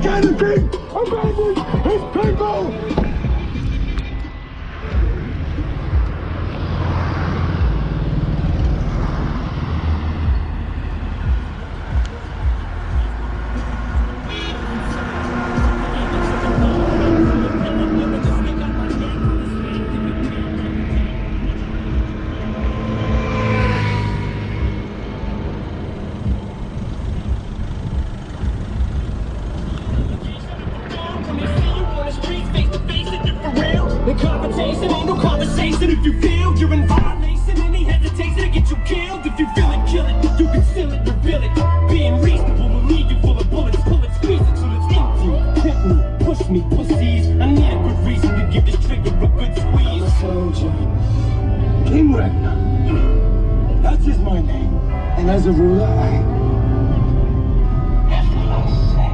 can the king abandon his people? The confrontation ain't no conversation. If you feel you're in violation, any hesitation to get you killed. If you feel it, kill it. You can seal it, reveal it. Being reasonable will leave you full of bullets. Pull it, squeeze it till it's empty. Hit me, push me, pussies. I need a good reason to give this trigger a good squeeze. The soldier, King Ragnar. That is my name. And as a ruler, I have the last say.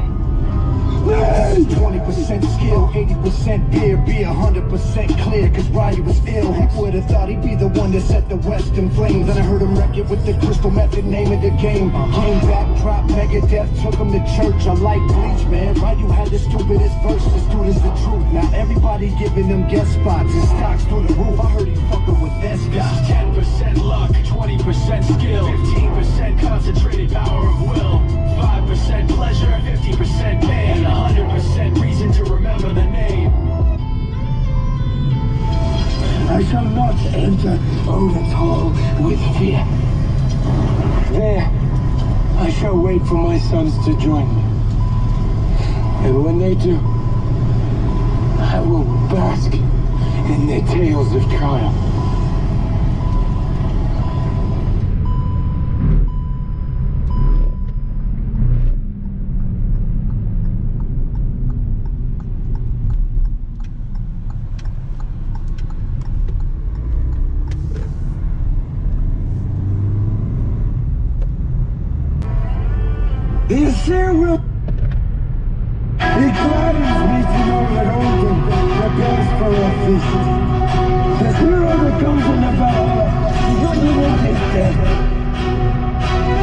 20% skill, 80% beer, be 100% clear, cause Ryu was ill. Who would've thought he'd be the one that set the West in flames? Then I heard him wreck it with the crystal method, name of the game. Came back, dropped Megadeth, took him to church. I like Bleach, man. Ryu had the stupidest verse, this dude is the truth. Now everybody giving them guest spots and stocks through the roof. I heard he fucking with this guy. 10% luck, 20% skill, 15% concentrated power of will, 5% pleasure, 50% pain, 100% reason to remember the name. I shall not enter Odin's hall with fear. There, I shall wait for my sons to join me. And when they do, I will bask in their tales of triumph. This year will... It gladdens me to know that Odin prepares for a feast. The hero that comes in the battle, not is dead.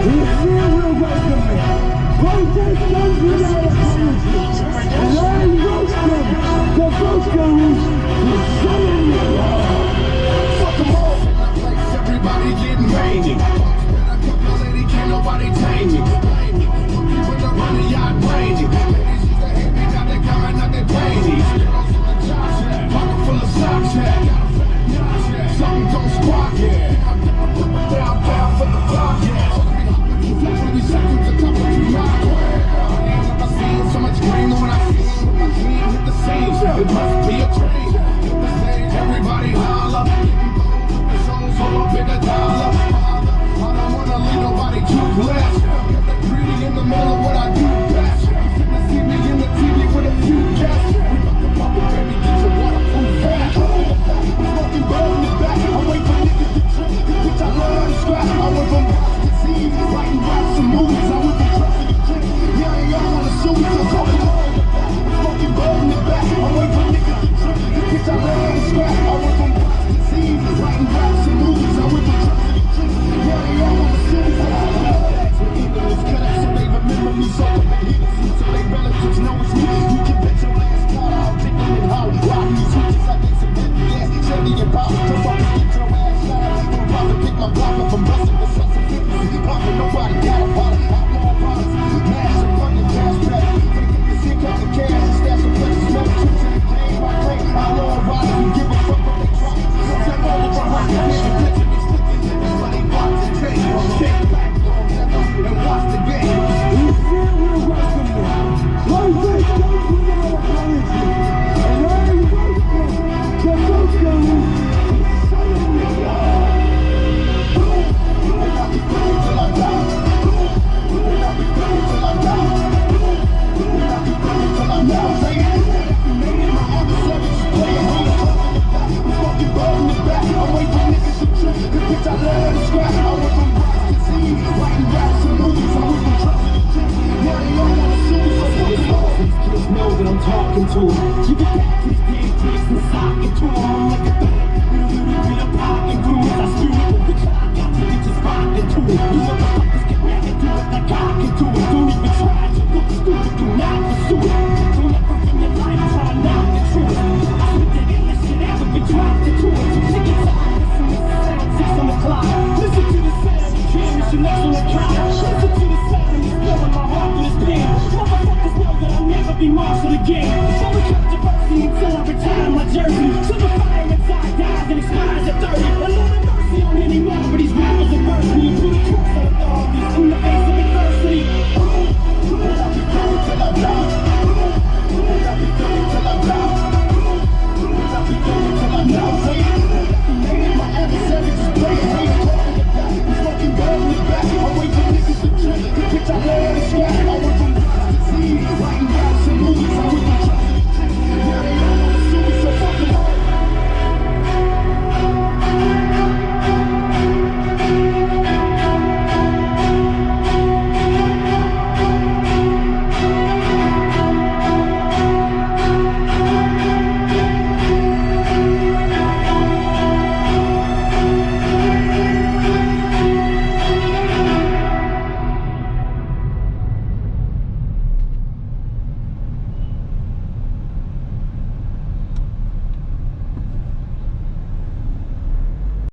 This year will welcome me. Protest comes without apology. And I welcome the Valkyries to summon me. Fuck them all in that place, everybody getting rainy. Can't nobody tame me. With the money, I drain you. Ladies used to hate me, now they coming out their panties. Girls in the job shack, pocket full of socks, yeah. Something don't squat, yeah. Down for the block, yeah. Every second to top of you, my way. I ain't never seen so much green when I see it. My dream hit the same, it must be a train. Hit the stage, everybody holler. The show's for a bigger dollar. I don't wanna leave nobody too blessed. Greedy in the middle of what I do best. You finna see me in the TV with a few guests. We about to pop it, baby, get your waterproof fast. Smoking bird in the back, I wait for niggas to trip. Bitch, I love to scrap. I went from watch to see, writing raps and movies. I went from trust to the trick. Yeah, I ain't got on the suit, so call me on the back. Smoking bird in the back, I wait for niggas to trip. Bitch, I love to scrap. I went from watch to see, writing raps and movies. I went from trust to the trick. Yeah, I ain't got on the suit, so call me on the back. So they remember me, so they hit the seat, so they relatives know it's me. You can bet your last card, I'll take it how. Riding these switches like it's a dead gas, Chevy and pop, so fuckers get your ass shot. I'm about to pick my block up from busting the sense of fitness. Poppin', nobody got a bottle, I know products. Mash and fucking gas trap. Take the sick out the cash and stash some precious metal chips in the game. I claim I love riders who give a fuck what they try. Sometimes all the time I can hit the bitch and be sticking niggas, but they watch and take. Shake back, and watch the game. You feel we're welcome me. Protest comes without apology. And I welcome the Valkyries to summon me. And I'll be playing till I die. And I'll be playing till I die. And I'll be playing till I die. Say it. Made it my adversaries playing hard. Smoking bird in the back. I wait for niggas to trip. Cause bitch, I love to scrap. I went from watch to see, writing raps and movies. I went from trust to the trick. Now they all wanna sue me, so fuck it all. These kids know that I'm talking to them. Keep it back to these damn kids and socking to them. I'm like a thug with a little bit of pocket glue. As I spew it, bitch, I got you bitches rocking to it. You motherfuckers get mad and do it like I can do it. Don't even try to look stupid, do not pursue it. your next on the couch. Listen to the sound and it's filling my heart with this pain. Motherfuckers know that I'll never be marshaled again.